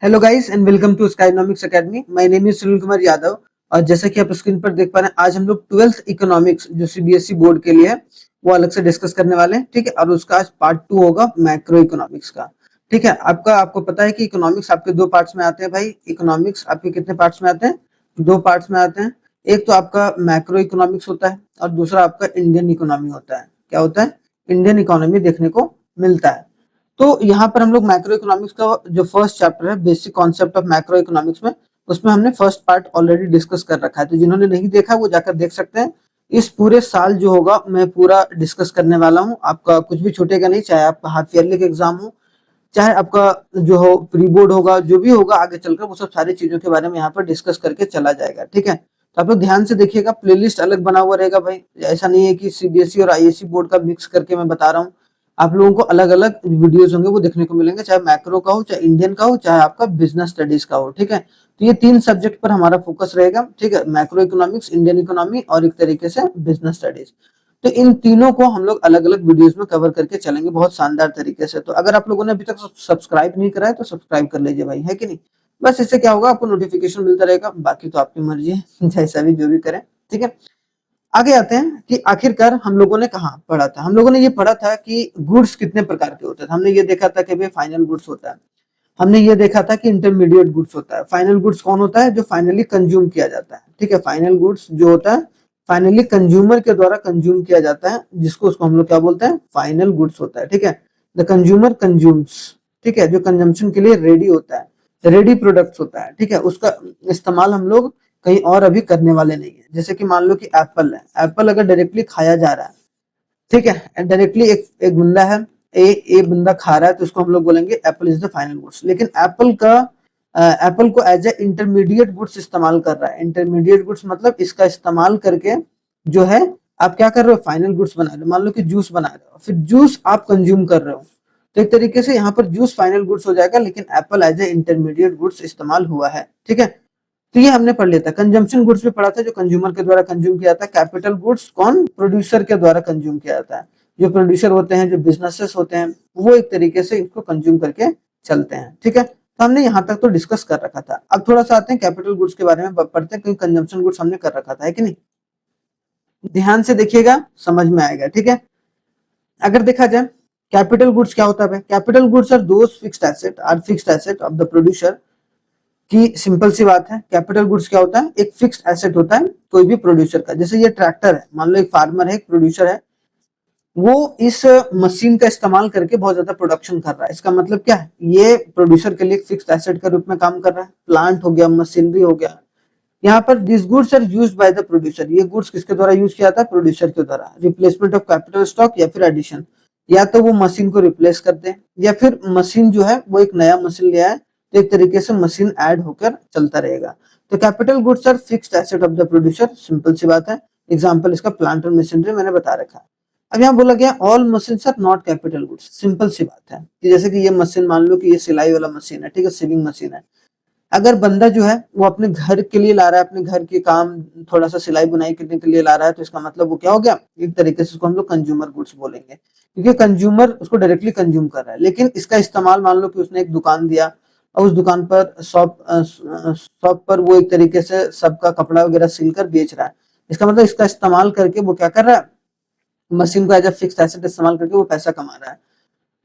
Hello guys and welcome to Skynomics academy. My name is Sunil Kumar Yadav. और जैसा कि आप स्क्रीन पर देख पा रहे हैं, आज हम लोग 12th इकोनॉमिक्स जो सीबीएसई बोर्ड के लिए है वो अलग से डिस्कस करने वाले हैं। ठीक है, और उसका आज पार्ट 2 होगा मैक्रो इकोनॉमिक्स का। ठीक है, आपको पता है कि इकोनॉमिक्स आपके दो पार्ट्स में आते हैं भाई। इकोनॉमिक्स आपके कितने पार्ट्स में आते हैं? दो पार्ट्स में आते हैं। एक तो आपका मैक्रो इकोनॉमिक्स होता है और दूसरा आपका इंडियन इकोनॉमी होता है। क्या होता है? इंडियन इकोनॉमी देखने को मिलता है। तो यहाँ पर हम लोग मैक्रो इकोनॉमिक्स का जो फर्स्ट चैप्टर है, basic concept of macro economics में, उसमें हमने फर्स्ट पार्ट ऑलरेडी डिस्कस कर रखा है। तो जिन्होंने नहीं देखा वो जाकर देख सकते हैं। इस पूरे साल जो होगा मैं पूरा डिस्कस करने वाला हूँ। आपका कुछ भी छूटेगा नहीं, चाहे आपका हाफ ईयरली का एग्जाम हो, चाहे आपका जो हो प्री बोर्ड होगा, जो भी होगा आगे चलकर वो सब सारी चीजों के बारे में यहाँ पर डिस्कस करके चला जाएगा। ठीक है, तो आप लोग ध्यान से देखिएगा, प्लेलिस्ट अलग बना हुआ रहेगा भाई। ऐसा नहीं है कि सीबीएसई और आईएससी बोर्ड का मिक्स करके मैं बता रहा हूँ। आप लोगों को अलग अलग वीडियोस होंगे वो देखने को मिलेंगे, चाहे मैक्रो का हो, चाहे इंडियन का हो, चाहे आपका बिजनेस स्टडीज का हो। ठीक है, तो ये तीन सब्जेक्ट पर हमारा फोकस रहेगा। ठीक है, मैक्रो इकोनॉमिक्स, इंडियन इकोनॉमी और एक तरीके से बिजनेस स्टडीज। तो इन तीनों को हम लोग अलग अलग वीडियोस में कवर करके चलेंगे बहुत शानदार तरीके से। तो अगर आप लोगों ने अभी तक सब्सक्राइब नहीं करा है तो सब्सक्राइब कर लीजिए भाई, है कि नहीं। बस इससे क्या होगा, आपको नोटिफिकेशन मिलता रहेगा। बाकी तो आपकी मर्जी है जैसा भी जो भी करें। ठीक है, आगे आते हैं कि आखिरकार हम लोगों ने कहाँ पढ़ा था। हम लोगों ने ये पढ़ा था कि गुड्स कितने प्रकार के होते थे। हमने ये देखा था कि भाई फाइनल गुड्स होता है। हमने ये देखा था कि इंटरमीडिएट गुड्स होता है। फाइनल गुड्स कौन होता है? जो फाइनली कंज्यूम किया जाता है। ठीक है, फाइनल गुड्स जो होता है फाइनली कंज्यूमर के द्वारा कंज्यूम किया जाता है, जिसको उसको हम लोग क्या बोलते हैं? फाइनल गुड्स होता है। ठीक है, द कंज्यूमर कंज्यूम्स। ठीक है, जो कंजम्पशन के लिए रेडी होता है, रेडी प्रोडक्ट्स होता है। ठीक है, उसका इस्तेमाल हम लोग कहीं और अभी करने वाले नहीं है। जैसे कि मान लो कि एप्पल है, एप्पल अगर डायरेक्टली खाया जा रहा है, ठीक है, डायरेक्टली एक एक बंदा है, ए बंदा खा रहा है, तो उसको हम लोग बोलेंगे Apple is the final goods. लेकिन एप्पल को एज ए इंटरमीडिएट गुड्स इस्तेमाल कर रहा है। इंटरमीडिएट गुड्स मतलब इसका इस्तेमाल करके जो है आप क्या कर रहे हो? फाइनल गुड्स बना रहे हो। मान लो कि जूस बना रहे हो, फिर जूस आप कंज्यूम कर रहे हो, तो एक तरीके से यहाँ पर जूस फाइनल गुड्स हो जाएगा, लेकिन apple as a intermediate goods इस्तेमाल हुआ है। ठीक है, तो ये हमने पढ़ लिया था। कंजम्पशन गुड्स भी पढ़ा था, जो कंज्यूमर के द्वारा कंज्यूम किया जाता है। कैपिटल गुड्स कौन? प्रोड्यूसर के द्वारा कंज्यूम किया जाता है। जो प्रोड्यूसर होते हैं, जो बिजनेसेस होते हैं, वो एक तरीके से इसको कंज्यूम करके चलते हैं। ठीक है, तो हमने यहाँ तक तो डिस्कस कर रखा था। अब थोड़ा सा आते हैं कैपिटल गुड्स के बारे में पढ़ते हैं, क्योंकि कंजम्पशन गुड्स हमने कर रखा था, है कि नहीं। ध्यान से देखिएगा, समझ में आएगा। ठीक है, अगर देखा जाए कैपिटल गुड्स क्या होता है? Capital goods are those fixed asset of the producer. कि सिंपल सी बात है, कैपिटल गुड्स क्या होता है? एक फिक्स्ड एसेट होता है कोई भी प्रोड्यूसर का। जैसे ये ट्रैक्टर है, मान लो एक फार्मर है, एक प्रोड्यूसर है, वो इस मशीन का इस्तेमाल करके बहुत ज्यादा प्रोडक्शन कर रहा है। इसका मतलब क्या है? ये प्रोड्यूसर के लिए एक फिक्स्ड एसेट के रूप में काम कर रहा है। प्लांट हो गया, मशीनरी हो गया। यहाँ पर this goods are used by the producer. ये गुड्स किसके द्वारा यूज किया जाता है? प्रोड्यूसर के द्वारा। रिप्लेसमेंट ऑफ कैपिटल स्टॉक या फिर एडिशन, या तो वो मशीन को रिप्लेस करते हैं, या फिर मशीन जो है वो एक नया मशीन ले आए, तो एक तरीके से मशीन ऐड होकर चलता रहेगा। तो capital goods are fixed asset of the producer. Simple सी बात है, एग्जांपल इसका प्लांट और मशीनरी मैंने बता रखा है। अब यहाँ बोला गया all machines are not capital goods. Simple सी बात है कि जैसे कि ये मशीन, मान लो कि ये सिलाई वाला मशीन है, ठीक है, सिविंग मशीन है। अगर बंदा जो है वो अपने घर के लिए ला रहा है, अपने घर के काम थोड़ा सा सिलाई बुनाई करने के लिए ला रहा है, तो इसका मतलब वो क्या हो गया? एक तरीके से उसको हम लोग कंज्यूमर गुड्स बोलेंगे, क्योंकि कंज्यूमर उसको डायरेक्टली कंज्यूम कर रहा है। लेकिन इसका इस्तेमाल, मान लो कि उसने एक दुकान दिया और उस दुकान पर शॉप पर वो एक तरीके से सबका कपड़ा वगैरह सिलकर बेच रहा है। इसका मतलब इसका इस्तेमाल करके वो क्या कर रहा है? मशीन को एज अ फिक्स्ड एसेट इस्तेमाल करके वो पैसा कमा रहा है।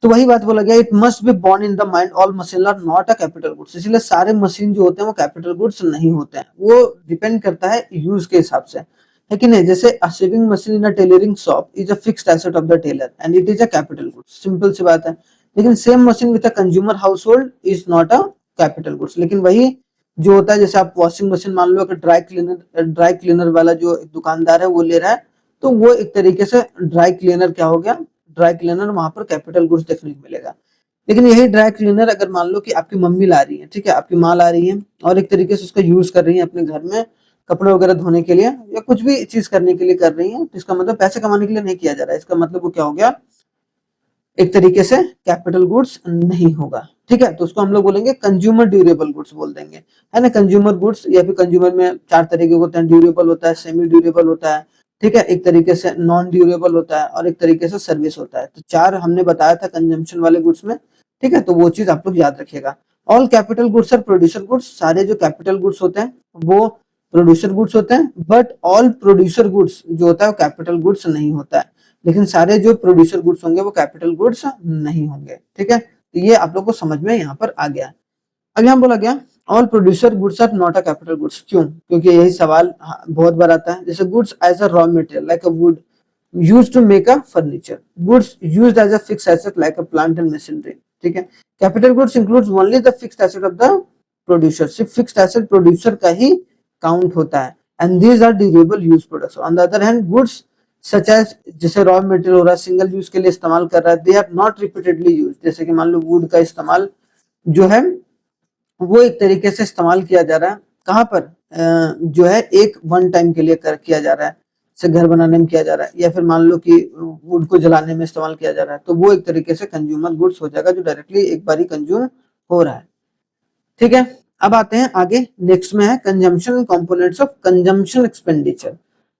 तो वही बात बोला गया, it must be borne in the mind all machine are not a capital goods. इसलिए सारे मशीन जो होते हैं वो कैपिटल गुड्स नहीं होते हैं। वो डिपेंड करता है यूज के हिसाब से, है कि नहीं। जैसे a sewing machine in a tailoring shop is a fixed asset of the tailor and it is a capital goods. Simple सी बात है। लेकिन same machine with a consumer household is not a capital goods. लेकिन वही जो होता है, जैसे आप वॉशिंग मशीन मान लो, अगर ड्राई क्लीनर वाला जो दुकानदार है वो ले रहा है, तो वो एक तरीके से ड्राई क्लीनर क्या हो गया? ड्राई क्लीनर वहां पर कैपिटल गुड्स देखने को मिलेगा। लेकिन यही ड्राई क्लीनर अगर मान लो कि आपकी मम्मी ला रही है, ठीक है, आपकी माँ ला रही है, और एक तरीके से उसका यूज कर रही है अपने घर में कपड़े वगैरह धोने के लिए या कुछ भी चीज करने के लिए कर रही है, तो इसका मतलब पैसे कमाने के लिए नहीं किया जा रहा है। इसका मतलब वो क्या हो गया? एक तरीके से कैपिटल गुड्स नहीं होगा। ठीक है, तो उसको हम लोग बोलेंगे कंज्यूमर ड्यूरेबल गुड्स बोल देंगे, है ना। कंज्यूमर गुड्स या फिर कंज्यूमर में चार तरीके होते हैं। ड्यूरेबल होता है, सेमी ड्यूरेबल होता है, ठीक है, एक तरीके से नॉन ड्यूरेबल होता है, और एक तरीके से सर्विस होता है। तो चार हमने बताया था कंजम्पशन वाले गुड्स में। ठीक है, तो वो चीज आप लोग याद रखिएगा। All capital goods are producer goods, सारे जो कैपिटल गुड्स होते हैं वो प्रोड्यूसर गुड्स होते हैं, बट ऑल प्रोड्यूसर गुड्स जो होता है वो कैपिटल गुड्स नहीं होता है, लेकिन सारे जो प्रोड्यूसर गुड्स होंगे वो कैपिटल गुड्स नहीं होंगे। ठीक है, तो ये आप लोग को समझ में यहाँ पर आ गया। अब यहाँ बोला गया all producer goods are not a capital goods, क्यों? क्योंकि यही सवाल बहुत बार आता है। जैसे goods as a raw material like a wood used to make a furniture, goods used as a fixed asset like a plant and machinery। ठीक है, capital goods includes only the fixed asset of the producer, सिर्फ fixed asset producer का ही count होता है, and these are durable use products. On the other hand goods such as, जैसे raw material हो रहा है सिंगल यूज के लिए इस्तेमाल कर रहा है, they are not repeatedly use, जैसे कि मान लो वुड का इस्तेमाल जो है वो एक तरीके से इस्तेमाल किया जा रहा है, कहाँ पर जो है एक वन टाइम के लिए किया जा रहा है, से घर बनाने में किया जा रहा है, या फिर मान लो कि वुड को जलाने में इस्तेमाल किया जा रहा है, तो वो एक तरीके से कंज्यूमर गुड्स हो जाएगा जो डायरेक्टली एक बार ही कंज्यूम हो रहा है। ठीक है, अब आते हैं आगे, नेक्स्ट में है consumption components of consumption expenditure.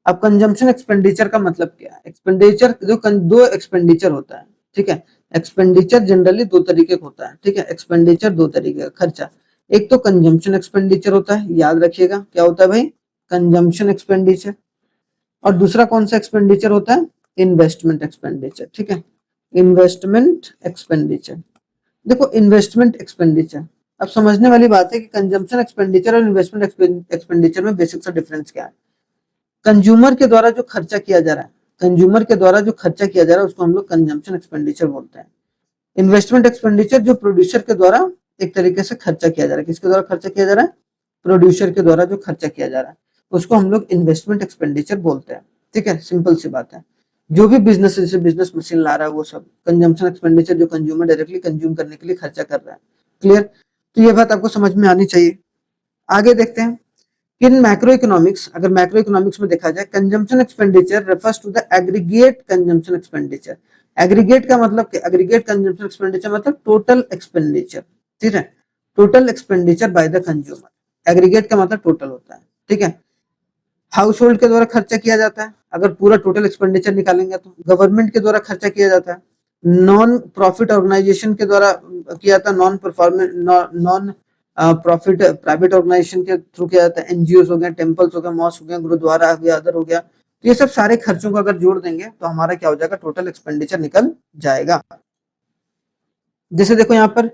अब कंजम्पशन एक्सपेंडिचर का मतलब क्या है? एक्सपेंडिचर जो दो एक्सपेंडिचर होता है। ठीक है, एक्सपेंडिचर जनरली दो तरीके का होता है। ठीक है, एक्सपेंडिचर दो तरीके का, खर्चा, एक तो कंजम्पशन एक्सपेंडिचर होता है, याद रखिएगा क्या होता है भाई, कंजम्पशन एक्सपेंडिचर, और दूसरा कौन सा एक्सपेंडिचर होता है, इन्वेस्टमेंट एक्सपेंडिचर। ठीक है, इन्वेस्टमेंट एक्सपेंडिचर। देखो इन्वेस्टमेंट एक्सपेंडिचर, अब समझने वाली बात है कि कंजम्पशन एक्सपेंडिचर और इन्वेस्टमेंट एक्सपेंडिचर में बेसिक सा डिफरेंस क्या है। कंज्यूमर के द्वारा जो खर्चा किया जा रहा है, कंज्यूमर के द्वारा जो खर्चा किया जा रहा है उसको हम लोग कंजम्पशन एक्सपेंडिचर बोलते हैं। इन्वेस्टमेंट एक्सपेंडिचर जो प्रोड्यूसर के द्वारा एक तरीके से खर्चा किया जा रहा है, किसके द्वारा खर्चा किया जा रहा है, प्रोड्यूसर के द्वारा जो खर्चा किया जा रहा है उसको हम लोग इन्वेस्टमेंट एक्सपेंडिचर बोलते हैं। ठीक है, सिंपल सी बात है। जो भी बिजनेस, जैसे बिजनेस मशीन ला रहा है वो सब कंजम्पशन एक्सपेंडिचर, जो कंज्यूमर डायरेक्टली कंज्यूम करने के लिए खर्चा कर रहा है। क्लियर? तो ये बात आपको समझ में आनी चाहिए। आगे देखते हैं, इन मैक्रो इकोनॉमिक्स, अगर मैक्रो इकोनॉमिक्स में देखा जाए, consumption expenditure refers to the aggregate consumption expenditure. Aggregate का मतलब क्या? एग्रीगेट कंजम्पशन एक्सपेंडिचर मतलब टोटल एक्सपेंडिचर। ठीक है, total expenditure by the consumer, aggregate का मतलब टोटल होता है। ठीक है, हाउस होल्ड के द्वारा खर्चा किया जाता है, अगर पूरा टोटल एक्सपेंडिचर निकालेंगे तो गवर्नमेंट के द्वारा खर्चा किया जाता है, नॉन प्रॉफिट ऑर्गेनाइजेशन के द्वारा किया जाता है, नॉन प्रॉफिट प्राइवेट ऑर्गेनाइजेशन के थ्रू किया जाता है, एनजीओ हो गया, टेम्पल्स हो गया, मॉस्क हो गया, गुरुद्वारा हो गया, अदर हो गया, तो ये सब सारे खर्चों को अगर जोड़ देंगे तो हमारा क्या हो जाएगा, टोटल एक्सपेंडिचर निकल जाएगा। जैसे देखो यहाँ पर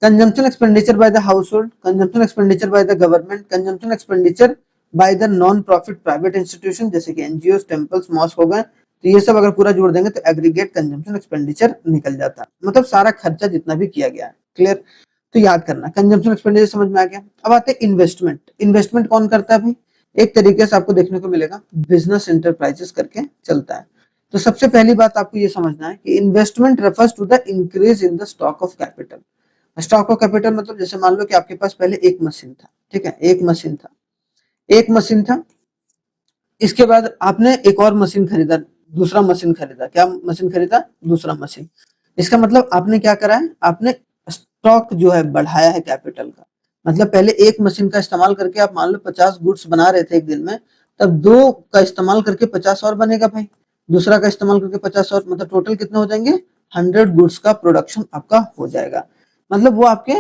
consumption expenditure by the house hold, consumption expenditure by the government, consumption expenditure by the non profit private institution जैसे कि एनजीओ, टेम्पल्स, मॉस्क हो गए, तो ये सब अगर पूरा जोड़ देंगे तो एग्रीगेट कंजम्पशन एक्सपेंडिचर निकल जाता है, मतलब सारा खर्चा जितना भी किया गया है। क्लियर? तो याद करना, कंजम्पशन एक्सपेंडिचर समझ में आ गया। अब आते हैं इन्वेस्टमेंट। इन्वेस्टमेंट कौन करता है भाई? एक तरीके से आपको देखने को मिलेगा बिजनेस एंटरप्राइजेस करके चलता है। तो सबसे पहली बात आपको ये समझना है कि investment refers to the increase in the stock of capital. Stock of capital मतलब जैसे मान लो कि आपके पास पहले एक मशीन था। ठीक है, एक मशीन था, इसके बाद आपने एक और मशीन खरीदा, दूसरा मशीन खरीदा। क्या मशीन खरीदा? दूसरा मशीन। इसका मतलब आपने क्या करा है, आपने स्टॉक जो है बढ़ाया है कैपिटल का। मतलब पहले एक मशीन का इस्तेमाल करके आप मान लो 50 गुड्स बना रहे थे एक दिन में, तब दो का इस्तेमाल करके 50 और बनेगा भाई, दूसरा का इस्तेमाल करके 50 और, मतलब टोटल कितने हो जाएंगे, 100 गुड्स का प्रोडक्शन आपका हो जाएगा। मतलब वो आपके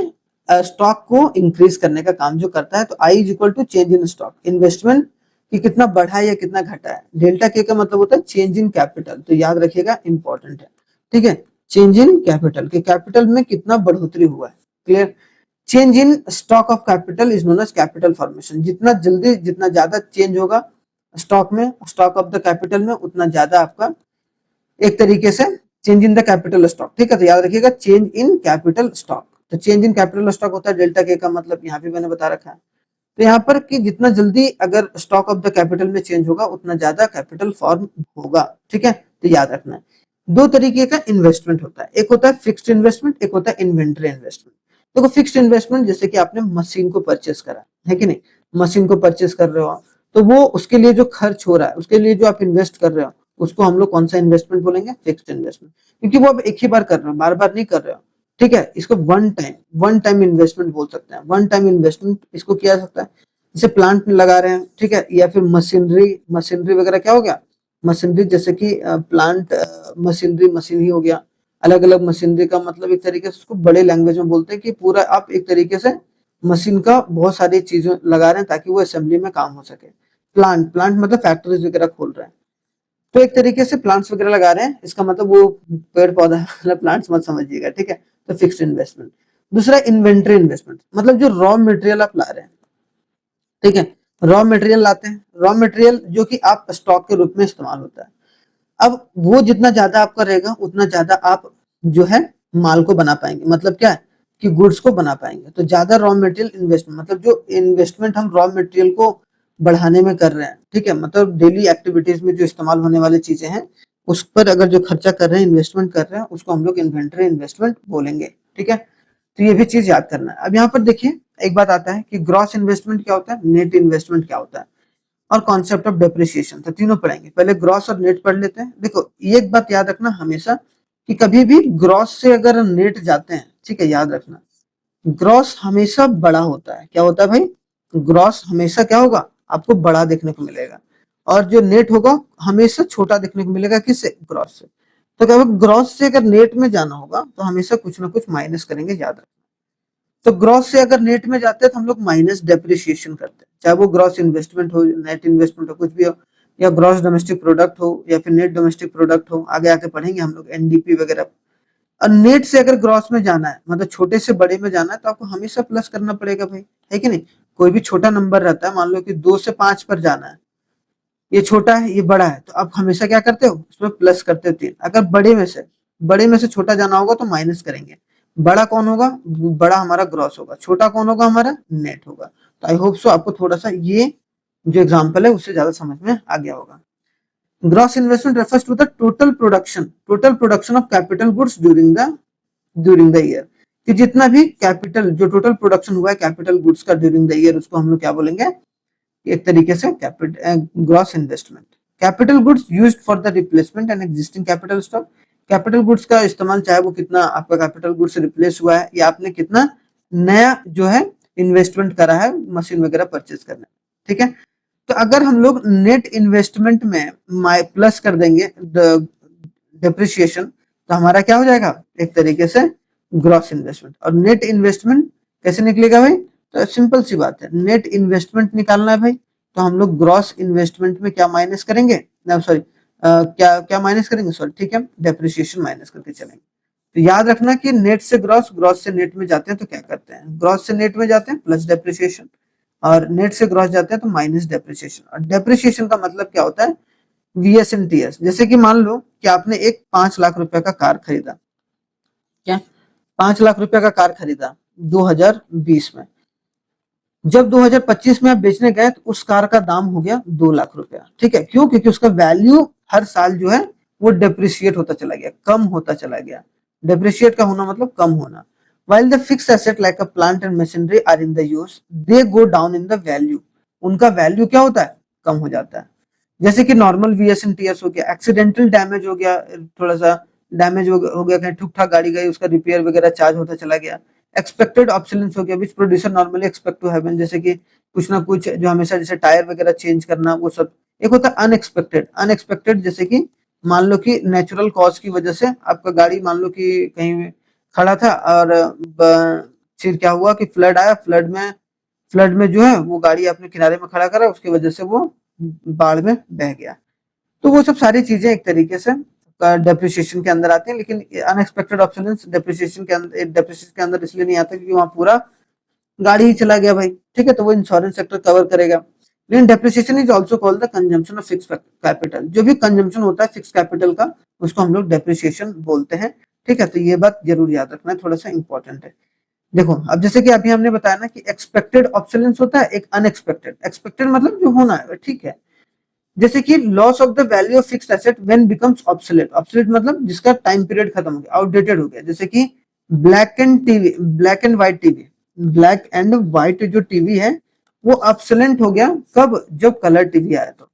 स्टॉक को इंक्रीज करने का काम जो करता है। तो I is equal to change in stock, investment कि कितना बढ़ा है या कितना घटा है। डेल्टा के का मतलब होता है चेंज इन कैपिटल, तो याद रखिएगा इंपॉर्टेंट है। ठीक है, चेंज इन कैपिटल, के कैपिटल में कितना बढ़ोतरी हुआ है। Clear? Change in stock of capital is known as capital formation. जितना जल्दी, जितना ज्यादा चेंज होगा स्टॉक में, स्टॉक ऑफ द कैपिटल में, उतना ज्यादा आपका एक तरीके से change in the capital stock. ठीक है, तो याद रखिएगा चेंज इन कैपिटल स्टॉक। तो चेंज इन कैपिटल स्टॉक होता है डेल्टा के का मतलब यहाँ पे मैंने बता रखा है। तो यहाँ पर कि जितना जल्दी अगर स्टॉक ऑफ द कैपिटल में चेंज होगा उतना ज्यादा कैपिटल फॉर्म होगा। ठीक है, तो याद रखना है दो तरीके का इन्वेस्टमेंट होता है, एक होता है फिक्स्ड इन्वेस्टमेंट, एक होता है इन्वेंटरी इन्वेस्टमेंट। देखो फिक्स्ड इन्वेस्टमेंट जैसे कि आपने मशीन को परचेस करा है कि नहीं, मशीन को परचेस कर रहे हो तो वो उसके लिए जो खर्च हो रहा है, उसके लिए जो आप इन्वेस्ट कर रहे हो, उसको हम लोग कौन सा इन्वेस्टमेंट बोलेंगे, फिक्स्ड इन्वेस्टमेंट, क्योंकि वो आप एक ही बार कर रहे हो, बार बार नहीं कर रहे हो। ठीक है, इसको वन टाइम इन्वेस्टमेंट बोल सकते हैं। वन टाइम इन्वेस्टमेंट इसको किया जा सकता है, जैसे प्लांट लगा रहे हैं, ठीक है, या फिर मशीनरी वगैरह क्या हो गया, मशीनरी जैसे कि प्लांट मशीनरी मशीन ही हो गया, अलग अलग मशीनरी का मतलब एक तरीके से उसको बड़े लैंग्वेज में बोलते हैं कि पूरा आप एक तरीके से मशीन का बहुत सारी चीजें लगा रहे हैं ताकि वो असेंबली में काम हो सके। प्लांट प्लांट मतलब फैक्ट्रीज वगैरह खोल रहे हैं, तो एक तरीके से प्लांट्स वगैरह लगा रहे हैं, इसका मतलब वो पेड़ पौधा मतलब प्लांट्स मत समझिएगा, ठीक है। तो फिक्स्ड इन्वेस्टमेंट। दूसरा इन्वेंट्री इन्वेस्टमेंट, मतलब जो रॉ मटेरियल आप ला रहे हैं, ठीक है, रॉ मटेरियल लाते हैं, रॉ मटेरियल जो कि आप स्टॉक के रूप में इस्तेमाल होता है। अब वो जितना ज्यादा आपका रहेगा उतना ज्यादा आप जो है माल को बना पाएंगे, मतलब क्या है कि गुड्स को बना पाएंगे। तो ज्यादा रॉ मटेरियल इन्वेस्टमेंट, मतलब जो इन्वेस्टमेंट हम रॉ मटेरियल को बढ़ाने में कर रहे हैं, ठीक है, मतलब डेली एक्टिविटीज में जो इस्तेमाल होने वाली चीजें हैं उस पर अगर जो खर्चा कर रहे हैं, इन्वेस्टमेंट कर रहे हैं, उसको हम लोग इन्वेंटरी इन्वेस्टमेंट बोलेंगे, ठीक है। तो ये भी चीज याद करना है। अब यहाँ पर देखिए एक बात आता है कि ग्रॉस इन्वेस्टमेंट क्या होता है, नेट इन्वेस्टमेंट क्या होता है, और कॉन्सेप्ट ऑफ डेप्रिसिएशन। तो तीनों पढ़ेंगे, पहले ग्रॉस और नेट पढ़ लेते हैं। देखो ये एक बात याद रखना हमेशा कि कभी भी ग्रॉस से अगर नेट जाते हैं, ठीक है, याद रखना ग्रॉस हमेशा बड़ा होता है। क्या होता है भाई, ग्रॉस हमेशा क्या होगा, आपको बड़ा देखने को मिलेगा, और जो नेट होगा हमेशा छोटा देखने को मिलेगा। किससे, ग्रॉस से। तो क्या ग्रॉस से अगर नेट में जाना होगा तो हमेशा कुछ ना कुछ माइनस करेंगे, याद रखना। तो ग्रॉस से अगर नेट में जाते हैं तो हम लोग माइनस डेप्रिसिएशन करते हैं, चाहे वो ग्रॉस इन्वेस्टमेंट हो, नेट इन्वेस्टमेंट हो, कुछ भी हो, या ग्रॉस डोमेस्टिक प्रोडक्ट हो, या फिर नेट डोमेस्टिक प्रोडक्ट हो, आगे आके पढ़ेंगे हम लोग एनडीपी वगैरह। और नेट से अगर ग्रॉस में जाना है, मतलब छोटे से बड़े में जाना है, तो आपको हमेशा प्लस करना पड़ेगा भाई, है कि नहीं। कोई भी छोटा नंबर रहता है, मान लो कि 2 से 5 पर जाना है, ये छोटा है ये बड़ा है, तो आप हमेशा क्या करते हो, उसमें प्लस करते हो 3। अगर बड़े में से छोटा जाना होगा तो माइनस करेंगे। बड़ा कौन होगा, बड़ा हमारा ग्रॉस होगा, छोटा कौन होगा, हमारा नेट होगा। तो आई होप सो आपको थोड़ा सा ये जो एग्जांपल है उससे ज्यादा समझ में आ गया होगा। Gross investment refers to the total production of capital goods during the year, कि जितना भी कैपिटल, जो टोटल प्रोडक्शन हुआ है कैपिटल गुड्स का ड्यूरिंग द ईयर, उसको हम लोग क्या बोलेंगे, एक तरीके से gross investment. Capital goods used for the replacement and existing capital stock, capital goods का इस्तेमाल, चाहे वो कितना आपका कैपिटल गुड्स रिप्लेस हुआ है या आपने कितना नया जो है इन्वेस्टमेंट करा है मशीन वगैरह परचेज करने, ठीक है। तो अगर हम लोग नेट इन्वेस्टमेंट में प्लस कर देंगे डेप्रिसिएशन, तो हमारा क्या हो जाएगा, एक तरीके से ग्रॉस इन्वेस्टमेंट। और नेट इन्वेस्टमेंट कैसे निकलेगा भाई, तो सिंपल सी बात है, नेट इन्वेस्टमेंट निकालना है भाई, तो हम लोग ग्रॉस इन्वेस्टमेंट में क्या माइनस करेंगे, सॉरी क्या क्या माइनस करेंगे, सॉरी, ठीक है, डेप्रिसिएशन माइनस करके चलेंगे। तो याद रखना कि नेट से ग्रॉस, ग्रॉस से नेट में जाते हैं तो क्या करते हैं, ग्रॉस से नेट में जाते हैं प्लस डेप्रिसिएशन, और नेट से ग्रॉस जाते हैं तो माइनस डेप्रिसिएशन। और डेप्रिसिएशन का मतलब क्या होता है, वीएस एंड टीएस। जैसे कि मान लो कि आपने एक 5 लाख रुपए का कार खरीदा, क्या 5 लाख रुपए का कार खरीदा 2020 में, जब 2025 में आप बेचने गए तो उस कार का दाम हो गया 2 लाख रुपया, ठीक है। क्यों, क्योंकि उसका वैल्यू हर साल जो है वो डेप्रिशिएट होता चला गया, कम होता चला गया। डेप्रिशिएट का होना मतलब कम होना। while the fixed asset like a plant and machinery are in the use, they go down in the value, उनका वैल्यू क्या होता है, कम हो जाता है। जैसे कि नॉर्मल वीएस एंड टीएस हो गया, एक्सीडेंटल डैमेज हो गया, थोड़ा सा डैमेज हो गया, कहीं ठुक ठाक गाड़ी गई, उसका रिपेयर वगैरह चार्ज होता चला गया। एक्सपेक्टेड ऑब्सोलेंस हो गया, which producer normally expect to have, जैसे कि कुछ ना कुछ जो हमेशा, जैसे टायर वगैरह चेंज करना, वो सब। एक होता है अनएक्सपेक्टेड, अनएक्सपेक्टेड जैसे कि मान लो कि नेचुरल कॉज की वजह से आपका गाड़ी मान लो कि कहीं खड़ा था, और फिर क्या हुआ कि फ्लड आया, फ्लड में जो है वो गाड़ी आपने किनारे में खड़ा करा, उसकी वजह से वो बाढ़ में बह गया। तो वो सब सारी चीजें एक तरीके से डेप्रिसिएशन के अंदर आती हैं, लेकिन अनएक्सपेक्टेड ऑब्सोलेंस डेप्रिसिएशन के अंदर इसलिए नहीं आता क्योंकि वहां पूरा गाड़ी ही चला गया भाई, ठीक है, तो वो इंश्योरेंस सेक्टर कवर करेगा। लेकिन depreciation is also called the consumption of fixed capital, जो भी कंजम्पशन होता है फिक्स कैपिटल का, उसको हम लोग डेप्रिसिएशन बोलते हैं, ठीक है। तो ये बात जरूर याद रखना है, थोड़ा सा इंपॉर्टेंट है। देखो अब जैसे कि अभी हमने बताया ना कि एक्सपेक्टेड ऑब्सोलेंस होता है, एक अनएक्सपेक्टेड। एक्सपेक्टेड मतलब जो होना है, ठीक है। जैसे कि loss of the value of fixed asset when becomes obsolete, obsolete मतलब जिसका टाइम पीरियड खत्म हो गया, आउटडेटेड हो गया। जैसे कि black and white TV, black and white जो टीवी है वो ऑब्सोलेंट हो गया, कब, जब कलर टीवी आया तो,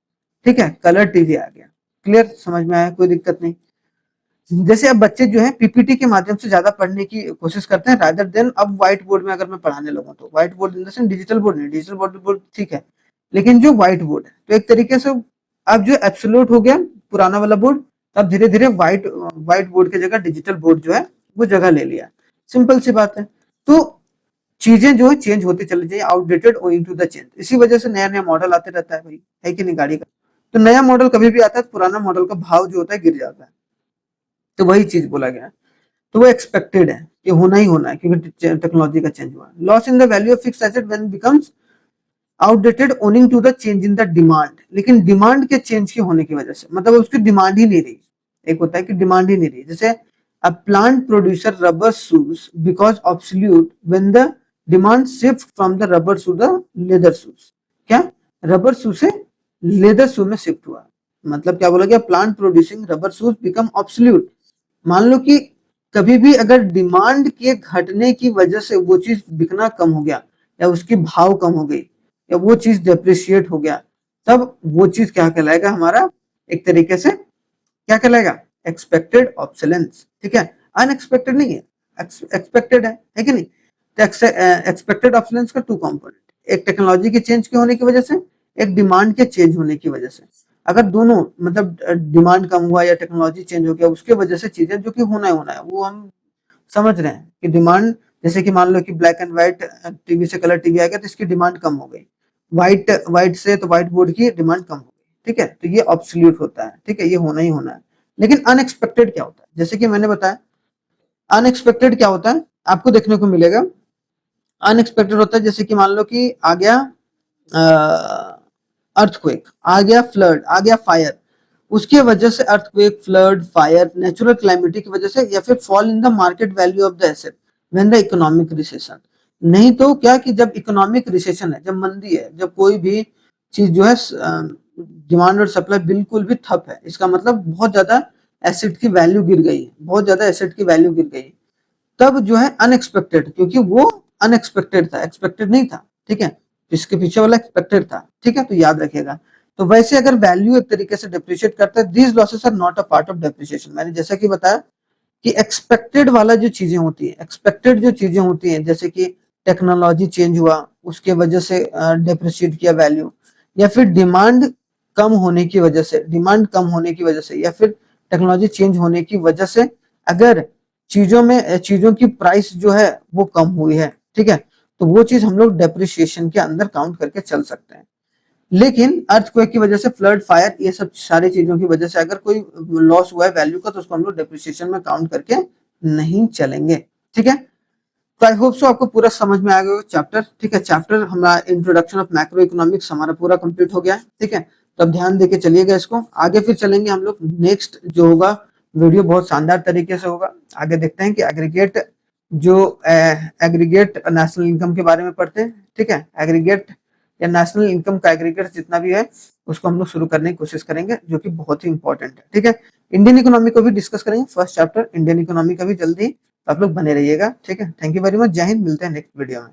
ठीक है, कलर टीवी आ गया। क्लियर, समझ में आया, कोई दिक्कत नहीं। जैसे अब बच्चे जो है पीपीटी के माध्यम से ज्यादा पढ़ने की कोशिश करते हैं रादर देन अब व्हाइट बोर्ड में अगर मैं पढ़ाने लगूं, तो white board in the sense digital board नहीं, डिजिटल बोर्ड ठीक है, लेकिन जो व्हाइट बोर्ड है तो एक तरीके से अब जो एब्सोल्यूट हो गया पुराना वाला बोर्ड, तब धीरे धीरे व्हाइट बोर्ड की जगह डिजिटल बोर्ड जो है वो जगह ले लिया। सिंपल सी बात है। तो चीजें जो है चेंज होती चली जाए, outdated owing to the change. इसी वजह से नया नया मॉडल आते रहता है भाई, है कि नहीं गाड़ी का। तो नया मॉडल कभी भी आता है तो पुराना मॉडल का भाव जो होता है गिर जाता है। तो वही चीज बोला गया है। तो वो एक्सपेक्टेड है, ये होना ही होना है क्योंकि टेक्नोलॉजी का चेंज हुआ। Loss in the value of fixed asset when becomes outdated owing to the change in the demand. लेकिन डिमांड के चेंज की होने की वजह से, मतलब उसकी डिमांड ही नहीं रही। एक होता है कि डिमांड ही नहीं रही, जैसे a plant producer rubber shoes because absolute when the demand shift from the rubber shoe the leather shoes. क्या रबर शू से लेदर शू में शिफ्ट हुआ, मतलब क्या बोला गया, plant producing rubber shoes become absolute. मान लो कि कभी भी अगर डिमांड के घटने की वजह से वो चीज बिकना कम हो गया या उसकी भाव कम हो गई या वो चीज डेप्रिशिएट हो गया, तब वो चीज क्या कहलाएगा हमारा, एक तरीके से क्या कहलाएगा, एक्सपेक्टेड ऑब्सोलेंस। ठीक है, अनएक्सपेक्टेड नहीं है, एक्सपेक्टेड है कि नहीं। तो एक्सपेक्टेड ऑब्सोलेंस का टू कंपोनेंट, एक टेक्नोलॉजी के चेंज के होने की वजह से, एक डिमांड के चेंज होने की वजह से। अगर दोनों मतलब डिमांड कम हुआ या टेक्नोलॉजी चेंज हो गया, उसके वजह से चीजें जो कि होना है वो हम समझ रहे हैं कि डिमांड, जैसे कि मान लो कि ब्लैक एंड व्हाइट टीवी से कलर टीवी आ गया तो इसकी डिमांड कम हो गई, व्हाइट से तो व्हाइट बोर्ड की डिमांड कम हो गई। ठीक है, तो ये ऑब्सोल्यूट होता है। ठीक है, ये होना ही होना है। लेकिन अनएक्सपेक्टेड क्या होता है, जैसे कि मैंने बताया अनएक्सपेक्टेड क्या होता है आपको देखने को मिलेगा। अनएक्सपेक्टेड होता है जैसे कि मान लो कि आ गया अर्थक्वेक, आ गया फ्लड, आ गया फायर, उसकी वजह से अर्थक्वेक, फ्लड, फायर, नेचुरल क्लाइमेटी की वजह से, या फिर fall in the market value of the asset when the economic recession. नहीं तो क्या कि जब इकोनॉमिक रिसेशन है, जब मंदी है, जब कोई भी चीज जो है डिमांड और सप्लाई बिल्कुल भी ठप है, इसका मतलब बहुत ज्यादा एसेट की वैल्यू गिर गई, बहुत ज्यादा एसेट की वैल्यू गिर गई, तब जो है अनएक्सपेक्टेड, क्योंकि वो अनएक्सपेक्टेड था, एक्सपेक्टेड नहीं था। ठीक है, इसके पीछे वाला एक्सपेक्टेड था। ठीक है, तो याद रखिएगा। तो वैसे अगर वैल्यू एक तरीके से डिप्रिशिएट करता है, these losses are not a part of depreciation. मैंने जैसा कि बताया कि एक्सपेक्टेड वाला जो चीजें होती है, एक्सपेक्टेड जो चीजें होती हैं, जैसे कि टेक्नोलॉजी चेंज हुआ उसके वजह से डेप्रिशिएट किया वैल्यू, या फिर डिमांड कम होने की वजह से, या फिर टेक्नोलॉजी चेंज होने की वजह से अगर चीजों की प्राइस जो है वो कम हुई है, ठीक है, तो वो चीज हम लोग डेप्रिसिएशन के अंदर काउंट करके चल सकते हैं। लेकिन अर्थक्वेक की वजह से, फ्लड, फायर, ये सब सारी चीजों की वजह से अगर कोई लॉस हुआ है वैल्यू का, तो उसको हम लोग डेप्रिसिएशन में काउंट करके नहीं चलेंगे। ठीक है, तो आई होप सो आपको पूरा समझ में आ गया चैप्टर। ठीक है, चैप्टर हमारा इंट्रोडक्शन ऑफ मैक्रो इकोनॉमिक्स हमारा पूरा कंप्लीट हो गया है। ठीक है, तो अब ध्यान देके चलिएगा इसको। आगे फिर चलेंगे हम लोग, नेक्स्ट जो होगा वीडियो बहुत शानदार तरीके से होगा। आगे देखते हैं कि एग्रीगेट नेशनल इनकम के बारे में पढ़ते हैं। ठीक है, एग्रीगेट या नेशनल इनकम का एग्रीगेट जितना भी है उसको हम लोग शुरू करने की कोशिश करेंगे, जो कि बहुत ही इंपॉर्टेंट है। ठीक है, इंडियन इकोनॉमी को भी डिस्कस करेंगे, फर्स्ट चैप्टर इंडियन इकोनॉमी का भी जल्दी, आप लोग बने रहिएगा। ठीक है, थैंक यू वेरी मच, जय हिंद, मिलते हैं नेक्स्ट वीडियो में।